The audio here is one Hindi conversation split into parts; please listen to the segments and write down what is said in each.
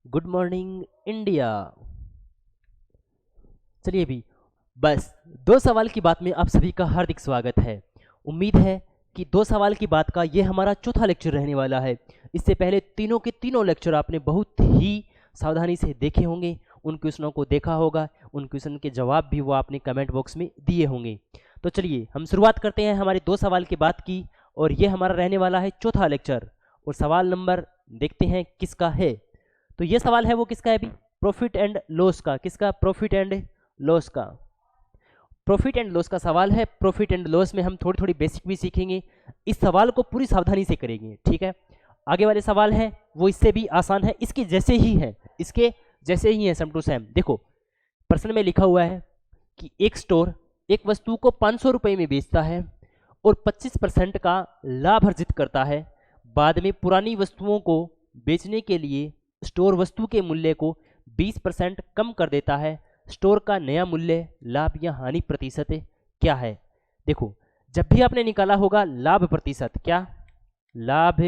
Good morning India. चलिए भी बस दो सवाल की बात में आप सभी का हार्दिक स्वागत है। उम्मीद है कि दो सवाल की बात का ये हमारा चौथा लेक्चर रहने वाला है। इससे पहले तीनों के तीनों लेक्चर आपने बहुत ही सावधानी से देखे होंगे, उन क्वेश्चनों को देखा होगा, उन क्वेश्चन के जवाब भी वो आपने कमेंट बॉक्स में दिए होंगे। तो चलिए हम शुरुआत करते हैं हमारे दो सवाल की बात की, और ये हमारा रहने वाला है चौथा लेक्चर। और सवाल नंबर देखते हैं किसका है। तो ये सवाल है वो किसका है अभी, प्रॉफिट एंड लॉस का। किसका? प्रॉफिट एंड लॉस का। प्रॉफिट एंड लॉस का सवाल है। प्रॉफिट एंड लॉस में हम थोड़ी थोड़ी बेसिक भी सीखेंगे। इस सवाल को पूरी सावधानी से करेंगे, ठीक है। आगे वाले सवाल हैं वो इससे भी आसान है, इसके जैसे ही है, इसके जैसे ही है, सेम टू सेम। देखो प्रश्न में लिखा हुआ है कि एक स्टोर एक वस्तु को 500 रुपये में बेचता है और 25% का लाभ अर्जित करता है। बाद में पुरानी वस्तुओं को बेचने के लिए स्टोर वस्तु के मूल्य को 20% कम कर देता है। स्टोर का नया मूल्य, लाभ या हानि प्रतिशत क्या है? देखो जब भी आपने निकाला होगा लाभ प्रतिशत, क्या लाभ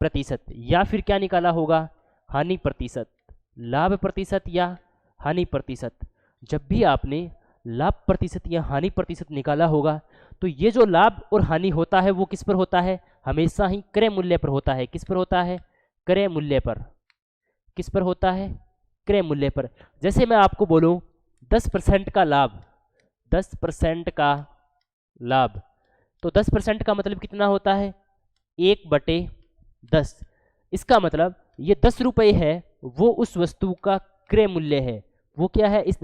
प्रतिशत, या फिर क्या निकाला होगा हानि प्रतिशत, लाभ प्रतिशत या हानि प्रतिशत। जब भी आपने लाभ प्रतिशत या हानि प्रतिशत निकाला होगा तो ये जो लाभ और हानि होता है वो किस पर होता है? हमेशा ही क्रय मूल्य पर होता है। किस पर होता है? क्रय मूल्य पर। किस पर होता है? क्रय मूल्य पर। जैसे मैं आपको बोलूं 10% का लाभ, 10% का लाभ, तो 10% का मतलब कितना होता है? 1/10। इसका मतलब ये 10 रुपये है, वो उस वस्तु का क्रय मूल्य है। वो क्या है? इस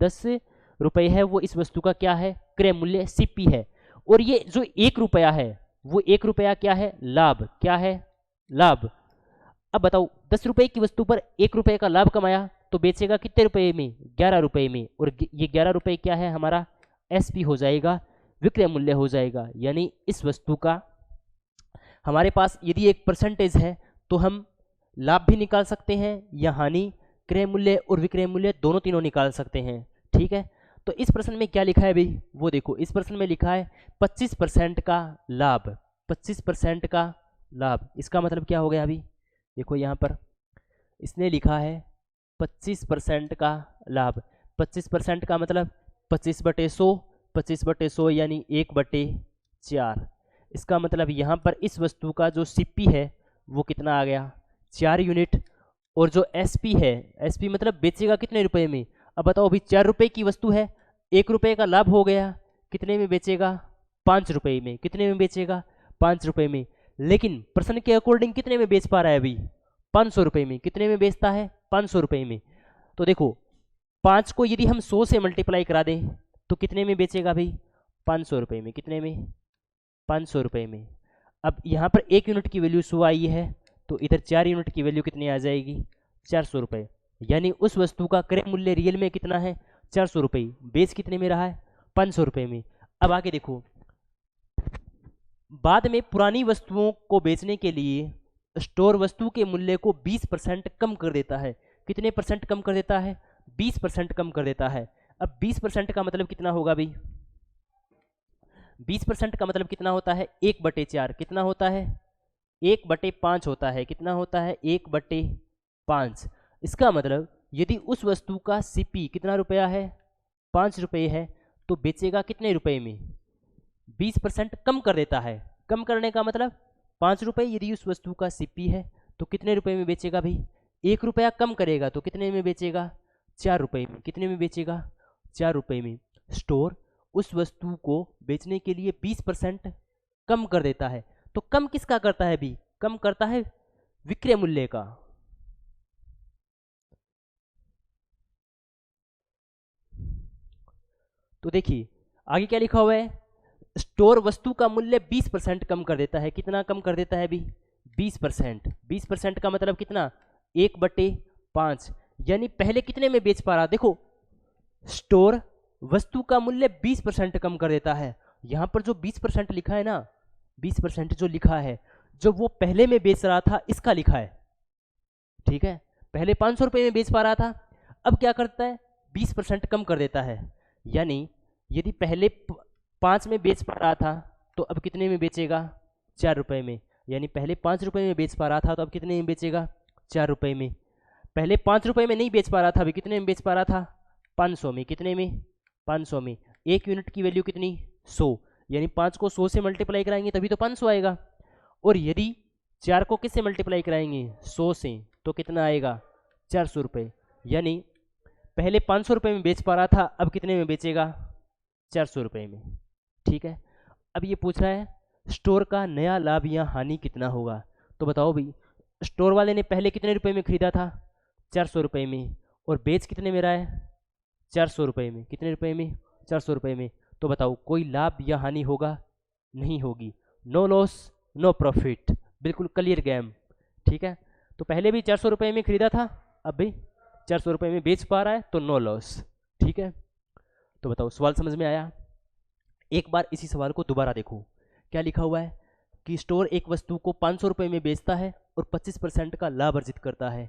10 रुपये है वो इस वस्तु का क्या है? क्रय मूल्य, सीपी है। और ये जो 1 रुपया है वो 1 रुपया क्या है? लाभ। क्या है? लाभ। अब बताओ 10 रुपए की वस्तु पर 1 रुपये का लाभ कमाया तो बेचेगा कितने रुपए में? 11 रुपये में। और ये 11 रुपये क्या है? हमारा एसपी हो जाएगा, विक्रय मूल्य हो जाएगा। यानी इस वस्तु का हमारे पास यदि एक परसेंटेज है तो हम लाभ भी निकाल सकते हैं या हानि, क्रय मूल्य और विक्रय मूल्य दोनों तीनों निकाल सकते हैं, ठीक है। तो इस प्रश्न में क्या लिखा है भाई, वो देखो। इस प्रश्न में लिखा है 25% का लाभ, 25% का लाभ। इसका मतलब क्या हो गया अभी देखो यहाँ पर इसने लिखा है 25% का लाभ। 25% का मतलब 25/100, 25/100 यानी 1/4। इसका मतलब यहाँ पर इस वस्तु का जो सीपी है वो कितना आ गया? 4 यूनिट। और जो एसपी है, एसपी मतलब बेचेगा कितने रुपए में? अब बताओ अभी 4 रुपए की वस्तु है, 1 रुपये का लाभ हो गया, कितने में बेचेगा? 5 रुपये में। कितने में बेचेगा? 5 रुपये में। लेकिन प्रश्न के अकॉर्डिंग कितने में बेच पा रहा है अभी? 500 रुपये में। कितने में बेचता है? 500 रुपये में। तो देखो 5 को यदि हम 100 से मल्टीप्लाई करा दें तो कितने में बेचेगा भाई? 500 रुपये में। कितने में? 500 रुपये में। अब यहाँ पर 1 यूनिट की वैल्यू 100 आई है तो इधर 4 यूनिट की वैल्यू कितनी आ जाएगी? 400 रुपये। यानी उस वस्तु का क्रय मूल्य रियल में कितना है? 400 रुपये। बेच कितने में रहा है? 500 रुपये में। अब आगे देखो, बाद में पुरानी वस्तुओं को बेचने के लिए स्टोर वस्तु के मूल्य को 20% कम कर देता है। कितने परसेंट कम कर देता है? 20% कम कर देता है। अब 20% का मतलब कितना होगा भाई? 20% का मतलब कितना होता है? 1/4। कितना होता है? 1/5 होता है। कितना होता है? 1/5। इसका मतलब यदि उस वस्तु का सीपी कितना रुपया है? 5 रुपये है, तो बेचेगा कितने रुपए में? 20% कम कर देता है। कम करने का मतलब 5 रुपये यदि उस वस्तु का सीपी है तो कितने रुपए में बेचेगा भाई? 1 रुपया कम करेगा तो कितने में बेचेगा? 4 रुपये में। कितने में बेचेगा? 4 रुपये में। स्टोर उस वस्तु को बेचने के लिए 20% कम कर देता है। तो कम किसका करता है भी? कम करता है विक्रय मूल्य का। तो देखिए आगे क्या लिखा हुआ है? स्टोर वस्तु का मूल्य 20% कम कर देता है। कितना कम कर देता है भी? 20%। 20% का मतलब कितना? 1/5। यानी पहले कितने में बेच पा रहा? देखो स्टोर वस्तु का मूल्य 20% कम कर देता है। यहां पर जो 20% लिखा है ना, 20% जो लिखा है, जो वो पहले में बेच रहा था इसका लिखा है, ठीक है। पहले 500 रुपये में बेच पा रहा था, अब क्या करता है? 20% कम कर देता है। यानी यदि पहले 5 में बेच पा रहा था तो अब कितने में बेचेगा? 4 रुपये में। यानी पहले 5 रुपये में बेच पा रहा था तो अब कितने में बेचेगा? 4 रुपये में। पहले 5 रुपये में नहीं बेच पा रहा था, अभी कितने में बेच पा रहा था? 500 में। कितने में? 500 में। एक यूनिट की वैल्यू कितनी? 100, यानी 5 को 100 से मल्टीप्लाई कराएंगे तभी तो 500 आएगा। और यदि 4 को किससे मल्टीप्लाई कराएंगे? 100 से, तो कितना आएगा? 400 रुपये। यानी पहले 500 रुपये में बेच पा रहा था, अब कितने में बेचेगा? 400 रुपये में। ठीक है। अब ये पूछ रहा है स्टोर का नया लाभ या हानि कितना होगा। तो बताओ भाई, स्टोर वाले ने पहले कितने रुपए में खरीदा था? 400 रुपये में। और बेच कितने में रहा है? 400 रुपये में। कितने रुपए में? 400 रुपये में। तो बताओ कोई लाभ या हानि होगा? नहीं होगी। नो लॉस नो प्रॉफिट, बिल्कुल क्लियर गेम। ठीक है। तो पहले भी 400 रुपये में खरीदा था, अब भी 400 रुपये में बेच पा रहा है, तो नो लॉस। ठीक है। तो बताओ सवाल समझ में आया? एक बार इसी सवाल को दोबारा देखो। क्या लिखा हुआ है कि स्टोर एक वस्तु को 500 रुपये में बेचता है और 25% का लाभ अर्जित करता है।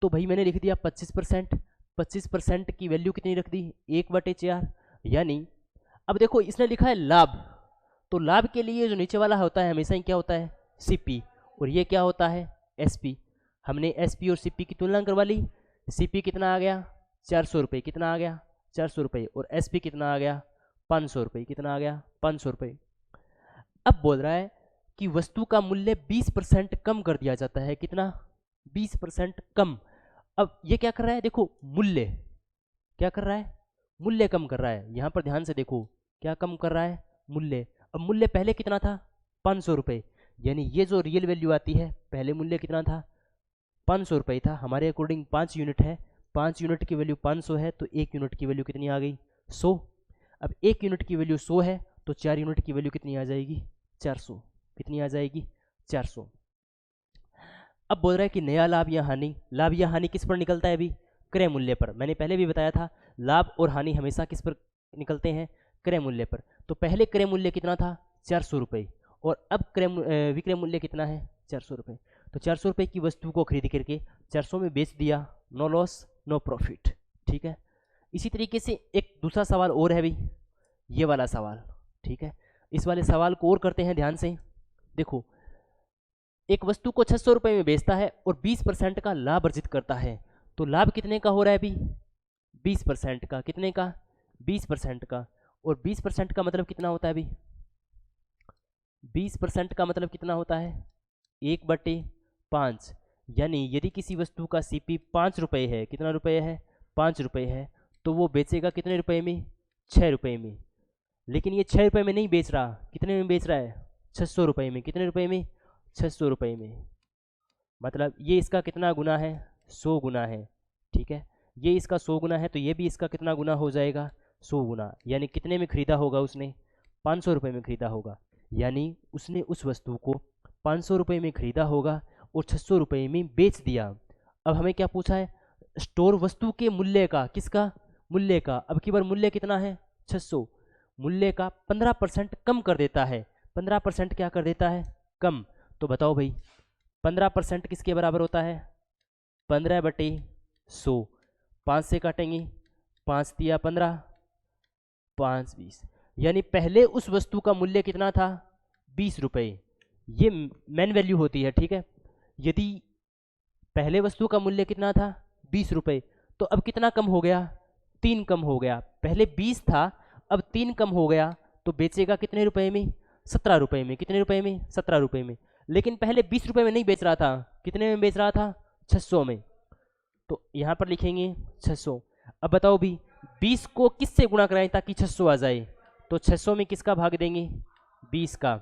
तो भाई मैंने लिख दिया 25%। 25% की वैल्यू कितनी रख दी? 1/4। यानी अब देखो इसने लिखा है लाभ, तो लाभ के लिए जो नीचे वाला होता है हमेशा ही क्या होता है? सीपी। और ये क्या होता है? एसपी। हमने एसपी और सीपी की तुलना करवा ली। सीपी कितना आ गया? 400 रुपये। कितना आ गया? 400 रुपये। और एसपी कितना आ गया? 500 रुपये। कितना आ गया? 500 रुपये। अब बोल रहा है कि वस्तु का मूल्य 20% कम कर दिया जाता है। कितना? 20% कम। अब ये क्या कर रहा है? देखो मूल्य क्या कर रहा है? मूल्य कम कर रहा है। यहां पर ध्यान से देखो क्या कम कर रहा है? मूल्य। अब मूल्य पहले कितना था? 500 रुपये। यानी ये जो रियल वैल्यू आती है, पहले मूल्य कितना था? 500 रुपये था। हमारे अकॉर्डिंग 5 यूनिट है, 5 यूनिट की वैल्यू 500 है, तो 1 यूनिट की वैल्यू कितनी आ गई? 100। अब 1 यूनिट की वैल्यू 100 है, तो 4 यूनिट की वैल्यू कितनी आ जाएगी? 400। कितनी आ जाएगी? 400। अब बोल रहा है कि नया लाभ या हानि। लाभ या हानि किस पर निकलता है? अभी क्रय मूल्य पर। मैंने पहले भी बताया था लाभ और हानि हमेशा किस पर निकलते हैं? क्रय मूल्य पर। तो पहले क्रय मूल्य कितना था? 400 रुपये। और अब विक्रय मूल्य कितना है? 400 रुपये। तो 400 रुपये की वस्तु को खरीद करके 400 में बेच दिया। No loss no profit. ठीक है। इसी तरीके से एक दूसरा सवाल और है भाई, ये वाला सवाल। ठीक है। इस वाले सवाल को और करते हैं ध्यान से। देखो एक वस्तु को 600 रुपये में बेचता है और 20% का लाभ अर्जित करता है। तो लाभ कितने का हो रहा है अभी? 20% का। कितने का? 20% का। और 20% का मतलब कितना होता है अभी? 20% का मतलब कितना होता है? 1/5। यानी यदि किसी वस्तु का सीपी 5 रुपये है, कितना रुपये है? 5 रुपये है, तो वो बेचेगा कितने रुपए में? 6 रुपये में। लेकिन ये 6 रुपये में नहीं बेच रहा, कितने में बेच रहा है? 600 रुपये में। कितने रुपये में? 600 रुपये में। मतलब ये इसका कितना गुना है? 100 गुना है। ठीक है। ये इसका 100 गुना है, तो ये भी इसका कितना गुना हो जाएगा? 100 गुना। यानी कितने में खरीदा होगा उसने? 500 रुपये में खरीदा होगा। यानी उसने उस वस्तु को 500 रुपये में खरीदा होगा और 600 रुपये में बेच दिया। अब हमें क्या पूछा है? स्टोर वस्तु के मूल्य का। किसका? मूल्य का। अब की बार मूल्य कितना है? 600। मूल्य का 15% कम कर देता है। 15% क्या कर देता है? कम। तो बताओ भाई 15% किसके बराबर होता है? 15/100। 5 से काटेंगे, 5 दिया 15, 5 20। यानी पहले उस वस्तु का मूल्य कितना था? 20 रुपये। ये मेन वैल्यू होती है। ठीक है। यदि पहले वस्तु का मूल्य कितना था? 20 रुपये, तो अब कितना कम हो गया? 3 कम हो गया। पहले 20 था, अब 3 कम हो गया, तो बेचेगा कितने रुपए में? 17 रुपये में। कितने रुपए में? 17 रुपये में। लेकिन पहले 20 रुपये में नहीं बेच रहा था, कितने में बेच रहा था? 600 में। तो यहाँ पर लिखेंगे 600। अब बताओ भी 20 को किससे गुणा कराएं ताकि 600 आ जाए? तो 600 में किसका भाग देंगे? 20 का।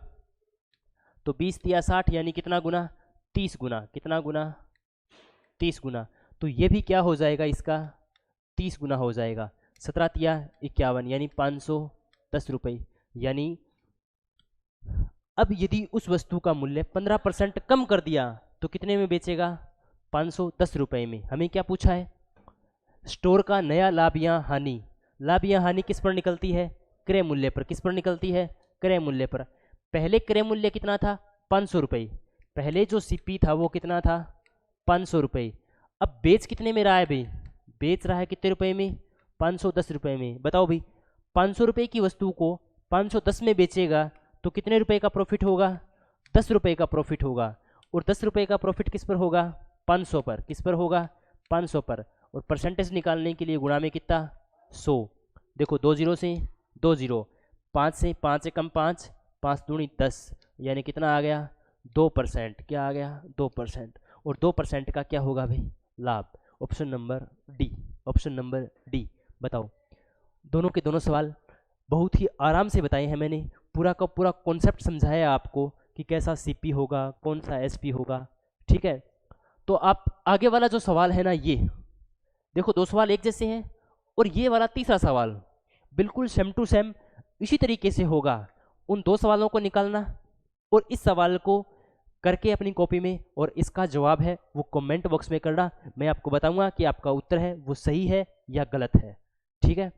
तो 20 दिया 60, यानी कितना गुना? 30 गुना। कितना गुना? 30 गुना। तो ये भी क्या हो जाएगा इसका? 30 गुना हो जाएगा। 17 दिया 51, यानी 510 रुपये। यानी अब यदि उस वस्तु का मूल्य 15% कम कर दिया तो कितने में बेचेगा? 510 रुपये में। हमें क्या पूछा है? स्टोर का नया लाभ या हानि। लाभ या हानि किस पर निकलती है? क्रय मूल्य पर। किस पर निकलती है? क्रय मूल्य पर। पहले क्रय मूल्य कितना था? 500 रुपये। पहले जो सीपी था वो कितना था? 500 रुपये। अब बेच कितने में रहा है भाई? बेच रहा है कितने रुपए में? 510 रुपये में। बताओ भाई 500 रुपये की वस्तु को 510 में बेचेगा तो कितने रुपए का प्रॉफिट होगा? 10 रुपये का प्रॉफिट होगा। और 10 रुपये का प्रॉफिट किस पर होगा? 500 पर। किस पर होगा? 500 पर, और परसेंटेज निकालने के लिए गुणा में कितना 100। देखो 2 जीरो से 2 जीरो, 5 से 5 से कम 5, 5 दूनी 10, यानी कितना आ गया 2%। क्या आ गया 2%। और 2% का क्या होगा भाई लाभ। Option number D, option number D. बताओ, दोनों के दोनों सवाल बहुत ही आराम से बताए हैं मैंने, पूरा का पूरा कॉन्सेप्ट समझाया आपको कि कैसा सीपी होगा, कौन सा एसपी होगा। ठीक है, तो आप आगे वाला जो सवाल है ना, ये देखो 2 सवाल एक जैसे हैं, और ये वाला तीसरा सवाल बिल्कुल सेम टू सेम इसी तरीके से होगा। उन 2 सवालों को निकालना और इस सवाल को करके अपनी कॉपी में, और इसका जवाब है वो कमेंट बॉक्स में करना। मैं आपको बताऊंगा कि आपका उत्तर है वो सही है या गलत है। ठीक है,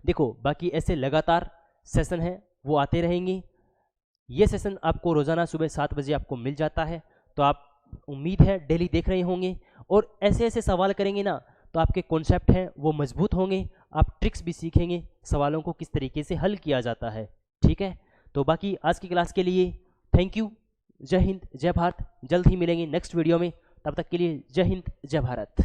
देखो बाकी ऐसे लगातार सेशन हैं वो आते रहेंगे। ये सेशन आपको रोज़ाना सुबह 7 बजे आपको मिल जाता है, तो आप उम्मीद है डेली देख रहे होंगे, और ऐसे ऐसे सवाल करेंगे ना तो आपके कॉन्सेप्ट हैं वो मजबूत होंगे, आप ट्रिक्स भी सीखेंगे सवालों को किस तरीके से हल किया जाता है। ठीक है, तो बाकी आज की क्लास के लिए थैंक यू। जय हिंद, जय भारत। जल्द ही मिलेंगे नेक्स्ट वीडियो में, तब तक के लिए जय हिंद, जय भारत।